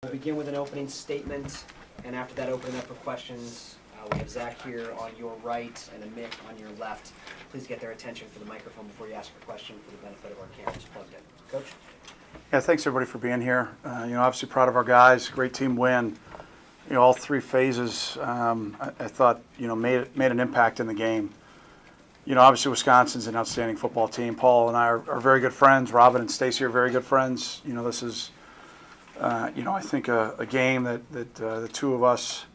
We'll begin with an opening statement, and after that, open it up for questions. We have Zach here on your right and Mick on your left. Please get their attention for the microphone before you ask your question for the benefit of our cameras plugged in. Coach? Yeah, thanks everybody for being here. Obviously proud of our guys. Great team win. All three phases, I thought, made an impact in the game. Obviously Wisconsin's an outstanding football team. Paul and I are very good friends. Robin and Stacy are very good friends. This is, I think a game that the two of us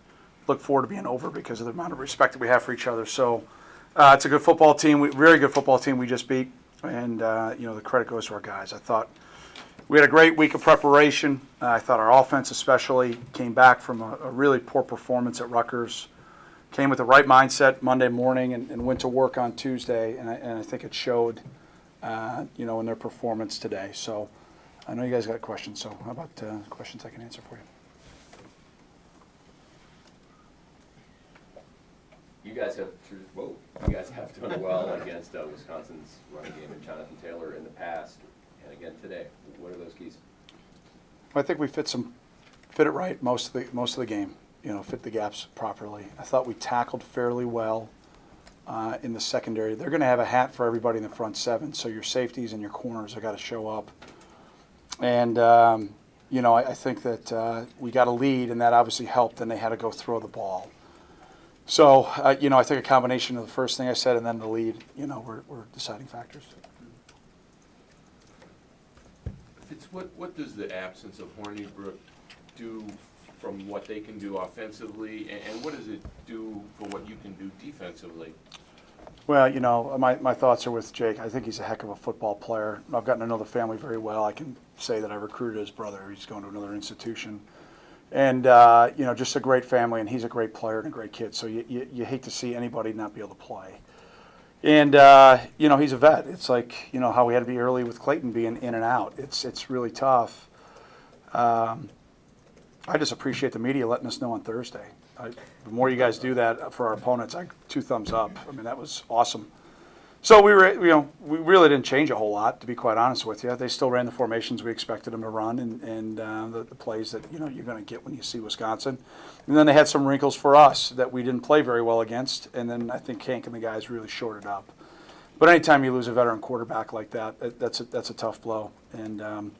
look forward to being over because of the amount of respect that we have for each other. So it's a good football team, very good football team we just beat, and the credit goes to our guys. I thought we had a great week of preparation. I thought our offense especially came back from a really poor performance at Rutgers, came with the right mindset Monday morning and went to work on Tuesday, and I think it showed, in their performance today. So I know you guys got questions, so how about questions I can answer for you? You guys have done well against Wisconsin's running game and Jonathan Taylor in the past, and again today. What are those keys? I think we fit it right most of the game. Fit the gaps properly. I thought we tackled fairly well in the secondary. They're going to have a hat for everybody in the front seven, so your safeties and your corners have got to show up. And I think that we got a lead, and that obviously helped. And they had to go throw the ball. So, I think a combination of the first thing I said and then the lead, were deciding factors. What does the absence of Hornibrook do from what they can do offensively, and what does it do for what you can do defensively? Well, my thoughts are with Jake. I think he's a heck of a football player. I've gotten to know the family very well. I can say that I recruited his brother. He's going to another institution. And, just a great family, and he's a great player and a great kid. So you hate to see anybody not be able to play. And, he's a vet. It's like, how we had to be early with Clayton being in and out. It's really tough. I just appreciate the media letting us know on Thursday. The more you guys do that for our opponents, 2 thumbs up. I mean, that was awesome. So we really didn't change a whole lot, to be quite honest with you. They still ran the formations we expected them to run, and the plays that you're going to get when you see Wisconsin. And then they had some wrinkles for us that we didn't play very well against, and then I think Hank and the guys really shorted up. But anytime you lose a veteran quarterback like that, that's a tough blow. And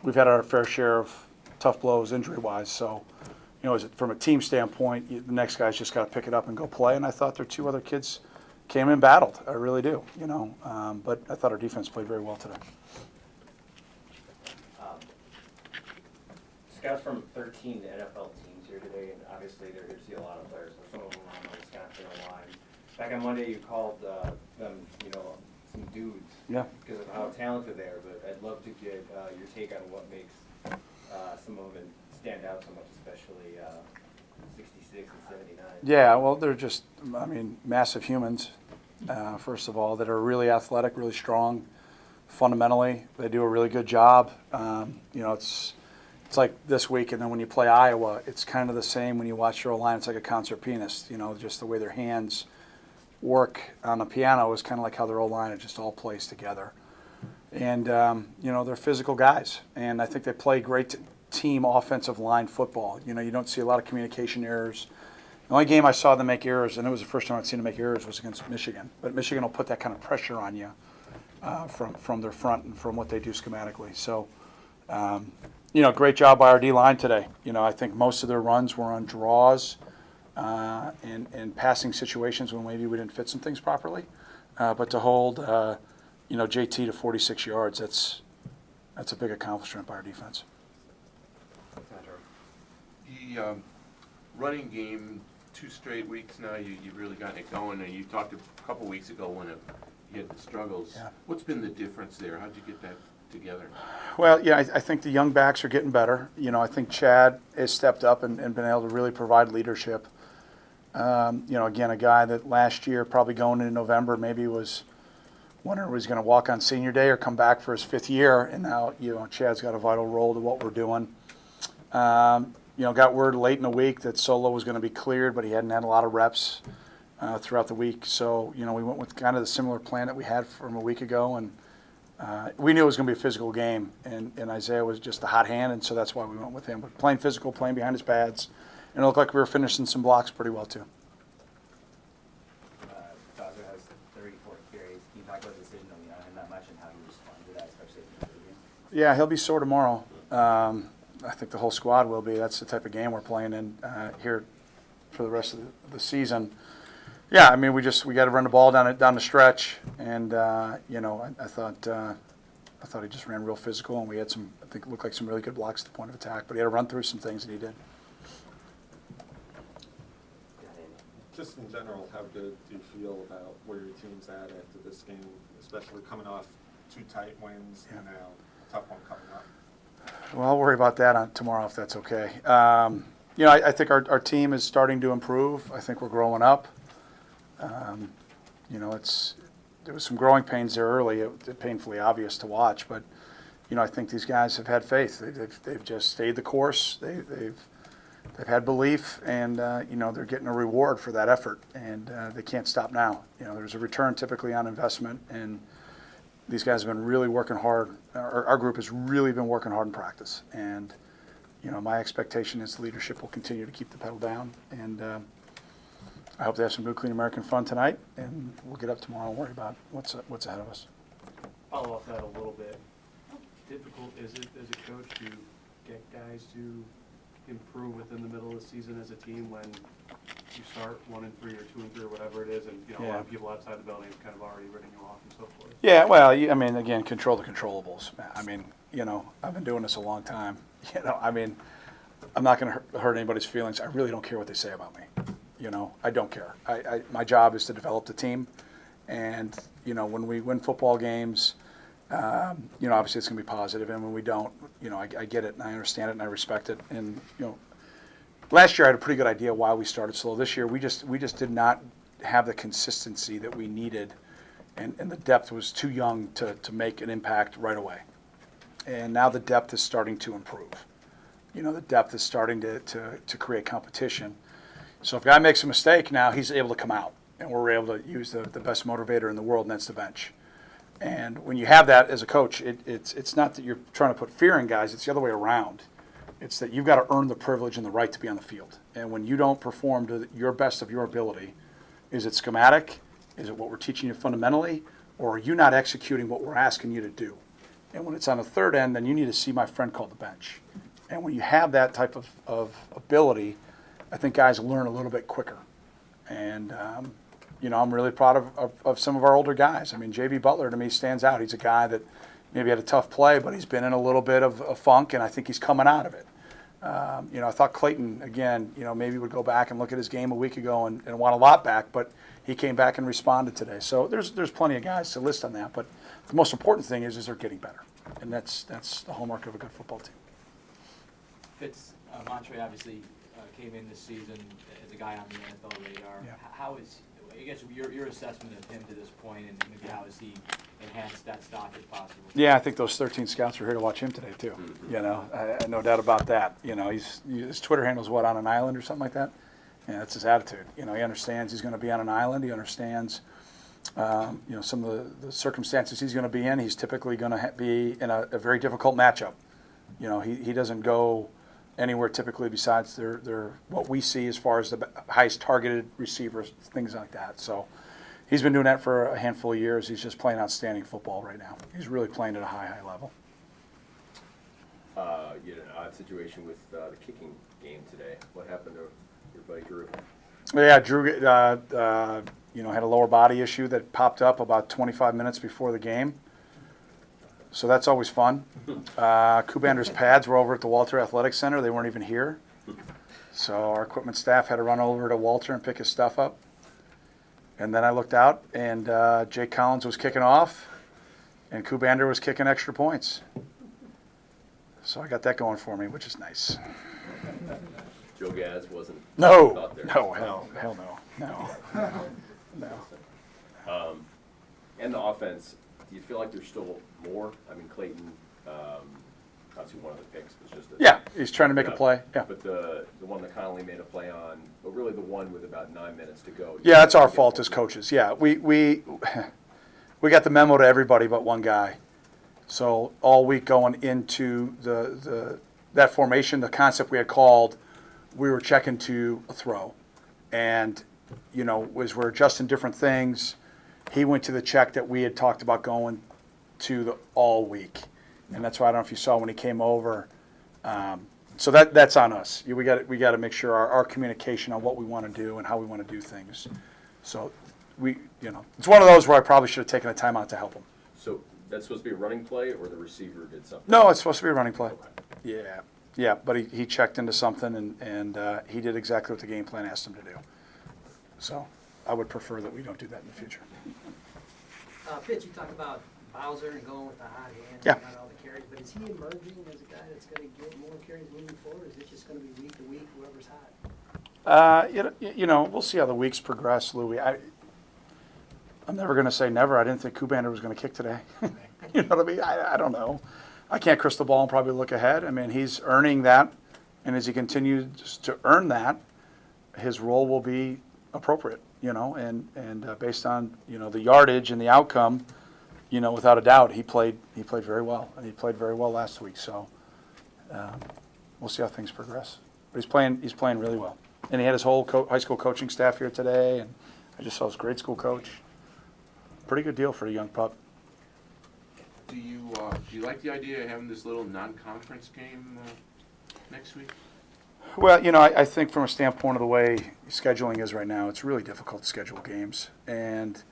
we've had our fair share of tough blows injury-wise. So from a team standpoint, the next guy's just got to pick it up and go play. And I thought their 2 other kids came in and battled. I really do, but I thought our defense played very well today. Scouts from 13 NFL teams here today, and obviously they're here to see a lot of players. So some of them are on the Wisconsin line. Back on Monday, you called them, some dudes. Yeah. Because of how talented they are. But I'd love to get your take on what makes some of them stand out so much, especially 66 and 79. Yeah, well, they're just, massive humans, first of all, that are really athletic, really strong. Fundamentally, they do a really good job. It's like this week, and then when you play Iowa, it's kind of the same when you watch your O-line. It's like a concert pianist, just the way their hands work on the piano is kind of like how their O-line, it just all plays together. And, they're physical guys, and I think they play great team offensive line football. You don't see a lot of communication errors. The only game I saw them make errors, and it was the first time I'd seen them make errors, was against Michigan. But Michigan will put that kind of pressure on you from their front and from what they do schematically. So, great job by our D-line today. I think most of their runs were on draws and passing situations when maybe we didn't fit some things properly. But to hold, JT to 46 yards, that's a big accomplishment by our defense. The running game, 2 straight weeks now, you've really gotten it going, and you talked a couple weeks ago when you had the struggles. Yeah. What's been the difference there? How'd you get that together? Well, yeah, I think the young backs are getting better. I think Chad has stepped up and been able to really provide leadership. Again, a guy that last year, probably going into November, maybe was wondering if he's going to walk on senior day or come back for his 5th year, and now, Chad's got a vital role to what we're doing. Got word late in the week that Solo was going to be cleared, but he hadn't had a lot of reps throughout the week. So, we went with kind of the similar plan that we had from a week ago, and we knew it was going to be a physical game, and Isaiah was just a hot hand, and so that's why we went with him. But playing physical, playing behind his pads, and it looked like we were finishing some blocks pretty well too. Dodger has 34 carries. Can you talk about the decision of him that much and how you respond to that, especially at the end of the game? Yeah, he'll be sore tomorrow. I think the whole squad will be. That's the type of game we're playing in here for the rest of the season. Yeah, I mean, we got to run the ball down the stretch, and I thought he just ran real physical, and we had some. I think it looked like some really good blocks at the point of attack, but he had to run through some things, and he did. Just in general, how good do you feel about where your team's at after this game, especially coming off 2 tight wins and now a tough one coming up? Well, I'll worry about that tomorrow if that's okay. I think our team is starting to improve. I think we're growing up. There was some growing pains there early. It was painfully obvious to watch, but I think these guys have had faith. They've just stayed the course. They've had belief, and they're getting a reward for that effort, and they can't stop now. There's a return typically on investment, and these guys have been really working hard. Our group has really been working hard in practice, and my expectation is the leadership will continue to keep the pedal down, and I hope they have some good, clean American fun tonight, and we'll get up tomorrow and worry about what's ahead of us. Follow up that a little bit. How difficult is it as a coach to get guys to improve within the middle of the season as a team when you start 1-3 or 2-3 or whatever it is, and a lot of people outside the building have kind of already written you off and so forth? Yeah, well, again, control the controllables. I've been doing this a long time. I'm not going to hurt anybody's feelings. I really don't care what they say about me. I don't care. My job is to develop the team, and when we win football games, obviously it's going to be positive, and when we don't, I get it and I understand it and I respect it. And last year I had a pretty good idea why we started slow. This year we just did not have the consistency that we needed, and the depth was too young to make an impact right away. And now the depth is starting to improve. The depth is starting to create competition. So if a guy makes a mistake now, he's able to come out, and we're able to use the best motivator in the world, and that's the bench. And when you have that as a coach, it's not that you're trying to put fear in guys, it's the other way around. It's that you've got to earn the privilege and the right to be on the field. And when you don't perform to your best of your ability, is it schematic? Is it what we're teaching you fundamentally? Or are you not executing what we're asking you to do? And when it's on the third end, then you need to see my friend called the bench. And when you have that type of ability, I think guys learn a little bit quicker. And, I'm really proud of some of our older guys. J.B. Butler to me stands out. He's a guy that maybe had a tough play, but he's been in a little bit of a funk, and I think he's coming out of it. I thought Clayton, again, maybe would go back and look at his game a week ago and want a lot back, but he came back and responded today. So there's plenty of guys to list on that, but the most important thing is they're getting better, and that's the hallmark of a good football team. Fitz, Montre obviously came in this season as a guy on the NFL radar. Yeah. How is, I guess, your assessment of him to this point, and maybe how has he enhanced that stock as possible? Yeah, I think those 13 scouts are here to watch him today too. I no doubt about that. His Twitter handle's what, on an island or something like that? Yeah, that's his attitude. He understands he's going to be on an island. He understands, some of the circumstances he's going to be in. He's typically going to be in a very difficult matchup. He doesn't go anywhere typically besides their what we see as far as the highest targeted receivers, things like that. So he's been doing that for a handful of years. He's just playing outstanding football right now. He's really playing at a high level. You had an odd situation with the kicking game today. What happened to your buddy Drew? Yeah, Drew, had a lower body issue that popped up about 25 minutes before the game. So that's always fun. Kubander's pads were over at the Walter Athletic Center. They weren't even here. So our equipment staff had to run over to Walter and pick his stuff up. And then I looked out, and Jake Collins was kicking off, and Kubander was kicking extra points. So I got that going for me, which is nice. Joe Gaz wasn't No, out there. no, hell no. And the offense, do you feel like there's still more? Clayton, obviously one of the picks was just Yeah, he's trying to make a play. Yeah. But the one that Connolly made a play on, but really the one with about 9 minutes to go. Yeah, that's our fault as coaches. Yeah, we got the memo to everybody but one guy, So all week going into that formation, the concept we had called, we were checking to a throw. And, as we're adjusting different things, he went to the check that we had talked about going to the all week. And that's why I don't know if you saw when he came over. So that's on us. We got to make sure our communication on what we want to do and how we want to do things. So it's one of those where I probably should have taken a timeout to help him. So that's supposed to be a running play, or the receiver did something? No, it's supposed to be a running play. Okay. Yeah, but he checked into something and he did exactly what the game plan asked him to do. So I would prefer that we don't do that in the future. Fitz, you talked about Bowser and going with the hot hand Yeah. and got all the carries, but is he emerging as a guy that's going to get more carries moving forward? Is it just going to be week to week, whoever's hot? We'll see how the weeks progress, Louis. I'm never going to say never. I didn't think Kubander was going to kick today. You know what I mean? I don't know. I can't crystal ball and probably look ahead. I mean, he's earning that, and as he continues to earn that, his role will be appropriate, and based on, the yardage and the outcome, without a doubt, he played very well, and he played very well last week. So we'll see how things progress. But he's playing really well, and he had his whole high school coaching staff here today, and I just saw his grade school coach. Pretty good deal for a young pup. Do you like the idea of having this little non-conference game next week? Well, I think from a standpoint of the way scheduling is right now, it's really difficult to schedule games. And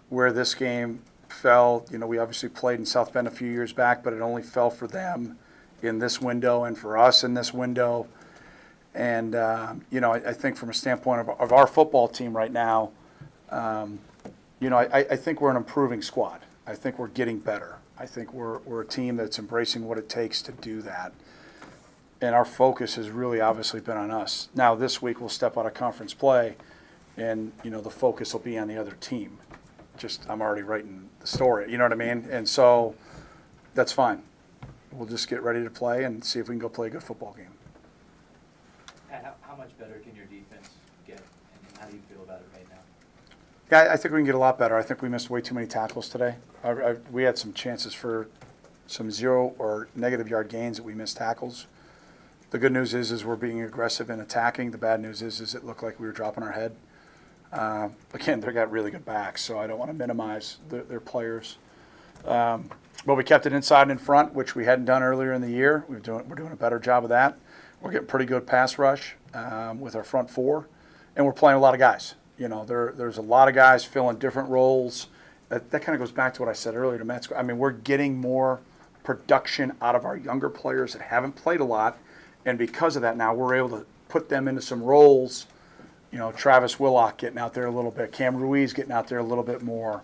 where this game fell, we obviously played in South Bend a few years back, but it only fell for them in this window and for us in this window. And, I think from a standpoint of our football team right now, I think we're an improving squad. I think we're getting better. I think we're a team that's embracing what it takes to do that. And our focus has really obviously been on us. Now this week we'll step out of conference play, and the focus will be on the other team. I'm already writing the story, you know what I mean? And so that's fine. We'll just get ready to play and see if we can go play a good football game. Pat, how much better can your defense get, and how do you feel about it right now? Yeah, I think we can get a lot better. I think we missed way too many tackles today. We had some chances for some 0 or negative yard gains that we missed tackles. The good news is we're being aggressive in attacking. The bad news is it looked like we were dropping our head. Again, they got really good backs, so I don't want to minimize their players. But we kept it inside and in front, which we hadn't done earlier in the year. We're doing a better job of that. We're getting pretty good pass rush with our front four, and we're playing a lot of guys. There's a lot of guys filling different roles. That kind of goes back to what I said earlier to Matt. I mean, we're getting more production out of our younger players that haven't played a lot, and because of that now we're able to put them into some roles. Travis Willock getting out there a little bit, Cam Ruiz getting out there a little bit more.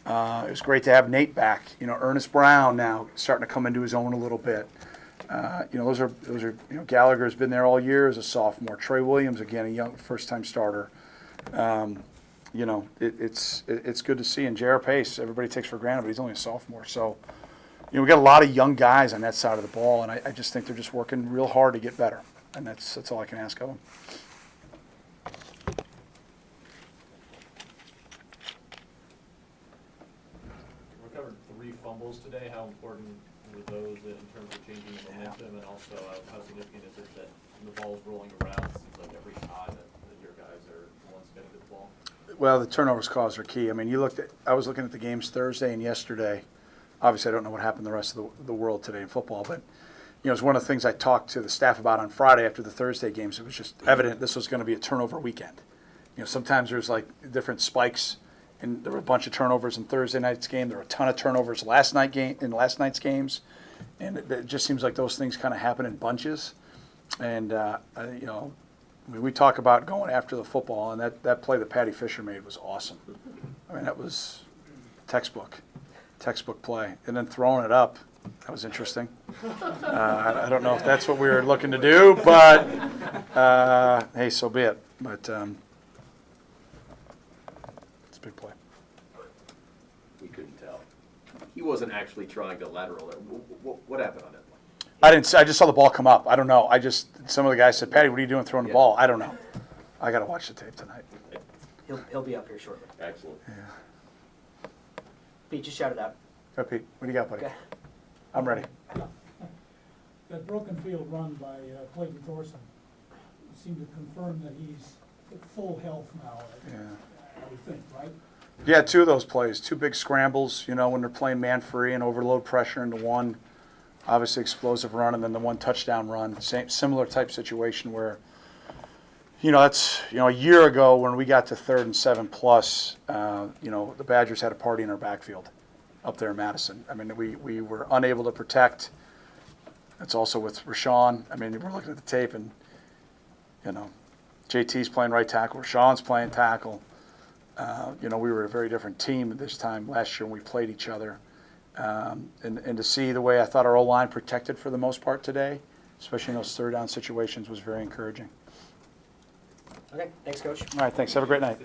It was great to have Nate back. Ernest Brown now starting to come into his own a little bit. Those are Gallagher's been there all year as a sophomore. Trey Williams, again, a young first-time starter. It's good to see. And J.R. Pace, everybody takes for granted, but he's only a sophomore. So, we got a lot of young guys on that side of the ball, and I just think they're just working real hard to get better. And that's all I can ask of them. We recovered 3 fumbles today. How important were those in terms of changing the momentum, and also how significant is it that when the ball's rolling around, it seems like every shot that your guys are the ones getting the ball? Well, the turnovers caused are key. I mean, I was looking at the games Thursday and yesterday. Obviously, I don't know what happened the rest of the world today in football, but it's one of the things I talked to the staff about on Friday after the Thursday games. It was just evident this was going to be a turnover weekend. Sometimes there's like different spikes, and there were a bunch of turnovers in Thursday night's game. There were a ton of turnovers in last night's games, and it just seems like those things kind of happen in bunches. And we talk about going after the football, and that play that Patty Fisher made was awesome. I mean, that was textbook play, and then throwing it up. That was interesting. I don't know if that's what we were looking to do, but hey, so be it. But it's a big play. We couldn't tell. He wasn't actually trying to lateral there. What happened on that one? I didn't. I just saw the ball come up. I don't know. Some of the guys said, "Patty, what are you doing throwing the ball?" I don't know. I got to watch the tape tonight. He'll be up here shortly. Excellent. Yeah. Pete, just shout it out. Go, Pete. What do you got, buddy? Okay. I'm ready. That broken field run by Clayton Thorson seemed to confirm that he's at full health now, I would think, right? Yeah, two of those plays, two big scrambles, you know, when they're playing man-free and overload pressure into one, obviously explosive run, and then the one touchdown run. Similar type situation where, you know, that's, you know, a year ago when we got to 3rd and 7+, you know, the Badgers had a party in our backfield up there in Madison. I mean, we were unable to protect. It's also with Rashawn. I mean, we're looking at the tape and, you know, JT's playing right tackle, Rashawn's playing tackle. You know, we were a very different team this time last year when we played each other. And to see the way I thought our O-line protected for the most part today, especially in those third down situations, was very encouraging. Okay, thanks, Coach. All right, thanks. Have a great night.